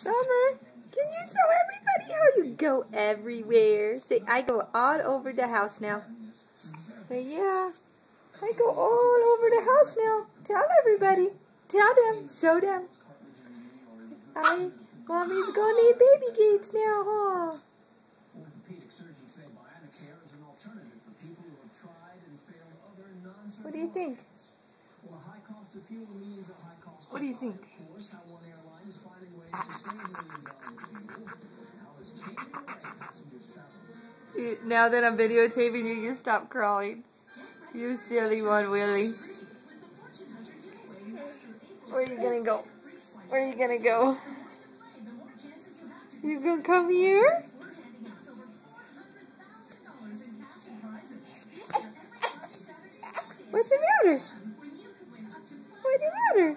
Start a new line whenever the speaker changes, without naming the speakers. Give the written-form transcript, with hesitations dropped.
Summer, can you show everybody how you go everywhere? Say, I go all over the house now. Say, yeah, I go all over the house now. Tell everybody. Tell them. Show them. Mommy's gonna need baby gates now, huh? What do you think? What do you think? Now that I'm videotaping you, you stop crawling. You silly one, Willie. Where are you gonna go? Where are you gonna go? You gonna come here? What's the matter? What's the matter?